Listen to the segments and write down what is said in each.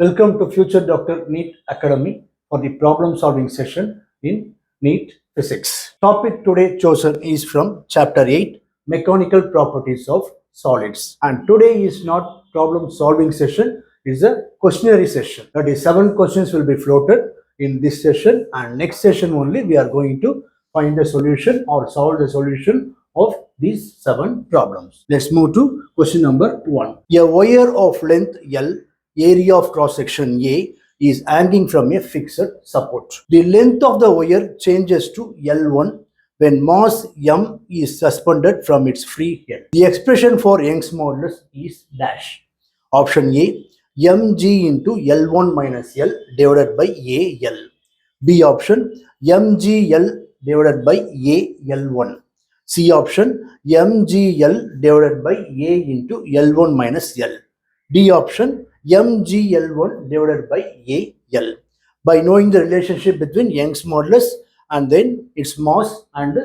Welcome to Future Dr. NEET Academy for the problem solving session in NEET Physics. Topic today chosen is from Chapter 8, Mechanical Properties of Solids. And today is not problem solving session, it is a questionnaire session. That is 7 questions will be floated in this session, and next session only we are going to find the solution or solve the solution of these 7 problems. Let's move to question number 1. A wire of length L, area of cross section A, is hanging from a fixed support. The length of the wire changes to L1 when mass M is suspended from its free head. The expression for Young's modulus is dash. Option A, mg into L1 minus L divided by AL. B option, mgl divided by AL1. C option, mgl divided by A into L1 minus L. D option, mgl1 divided by AL. By knowing the relationship between Young's modulus and then its mass and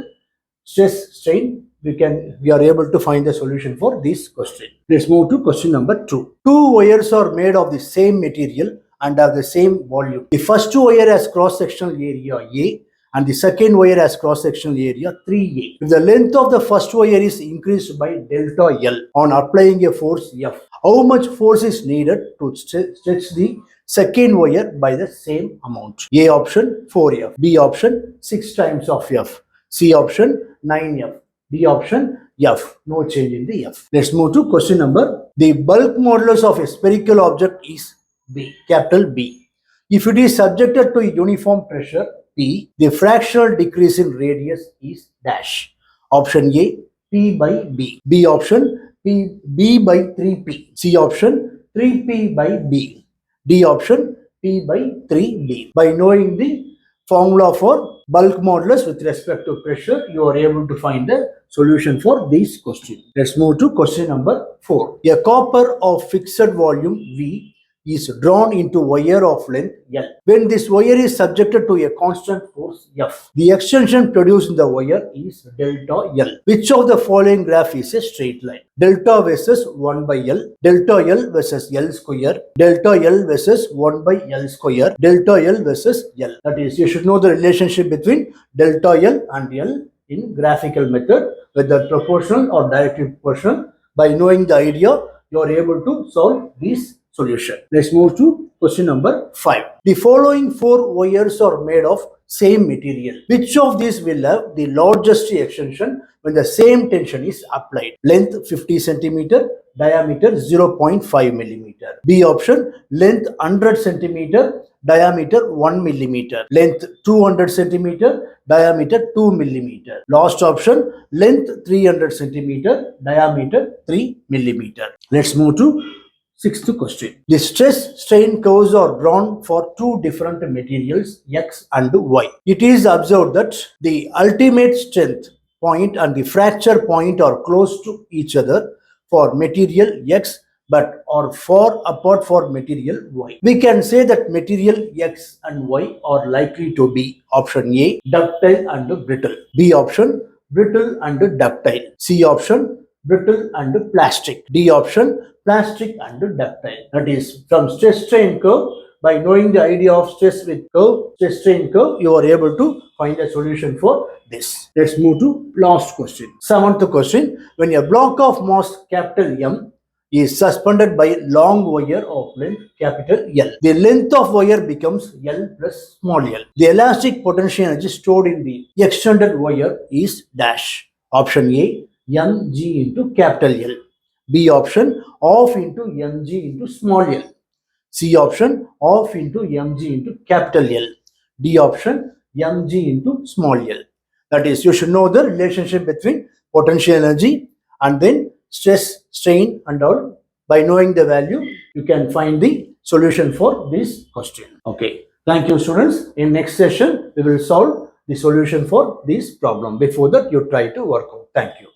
stress strain, we are able to find the solution for this question. Let's move to question number 2. Two wires are made of the same material and have the same volume. The first wire has cross-sectional area A and the second wire has cross-sectional area 3A. If the length of the first wire is increased by delta L on applying a force F, how much force is needed to stretch the second wire by the same amount? A option 4F, B option 6 times of F, C option 9F, D option F. No change in the F. Let's move to question number. The bulk modulus of a spherical object is B, capital B. If it is subjected to a uniform pressure P, the fractional decrease in radius is dash. Option A, P by B. B option, B by 3P. C option, 3P by B. D option, P by 3B. By knowing the formula for bulk modulus with respect to pressure, you are able to find the solution for this question. Let's move to question number 4. A copper of fixed volume V is drawn into wire of length L. When this wire is subjected to a constant force F, the extension produced in the wire is delta L. Which of the following graph is a straight line? Delta versus 1 by L, delta L versus L square, delta L versus 1 by L square, delta L versus L. That is, you should know the relationship between delta L and L in graphical method, whether proportional or directly proportional. By knowing the idea, you are able to solve this solution. Let's move to question number 5. The following 4 wires are made of same material. Which of these will have the largest extension when the same tension is applied? Length 50 centimeter, diameter 0.5 millimeter. B option, length 100 centimeter, diameter 1 millimeter. Length 200 centimeter, diameter 2 millimeter. Last option, length 300 centimeter, diameter 3 millimeter. Let's move to 6th question. The stress strain curves are drawn for 2 different materials X and Y. It is observed that the ultimate strength point and the fracture point are close to each other for material X but are far apart for material Y. We can say that material X and Y are likely to be option A, ductile and brittle. B option, brittle and ductile. C option, brittle and plastic. D option, plastic and ductile. That is, from stress strain curve, by knowing the idea of stress strain curve, you are able to find a solution for this. Let's move to last question. 7th question. When a block of mass capital M is suspended by a long wire of length capital L, the length of wire becomes L plus small l. The elastic potential energy stored in the extended wire is dash. Option A, mg into capital L. B option, half into mg into small l. C option, half into mg into capital L. D option, mg into small l. That is, you should know the relationship between potential energy and then stress, strain and all. By knowing the value, you can find the solution for this question. Okay. Thank you, students. In next session, we will solve the solution for this problem. Before that, you try to work out. Thank you.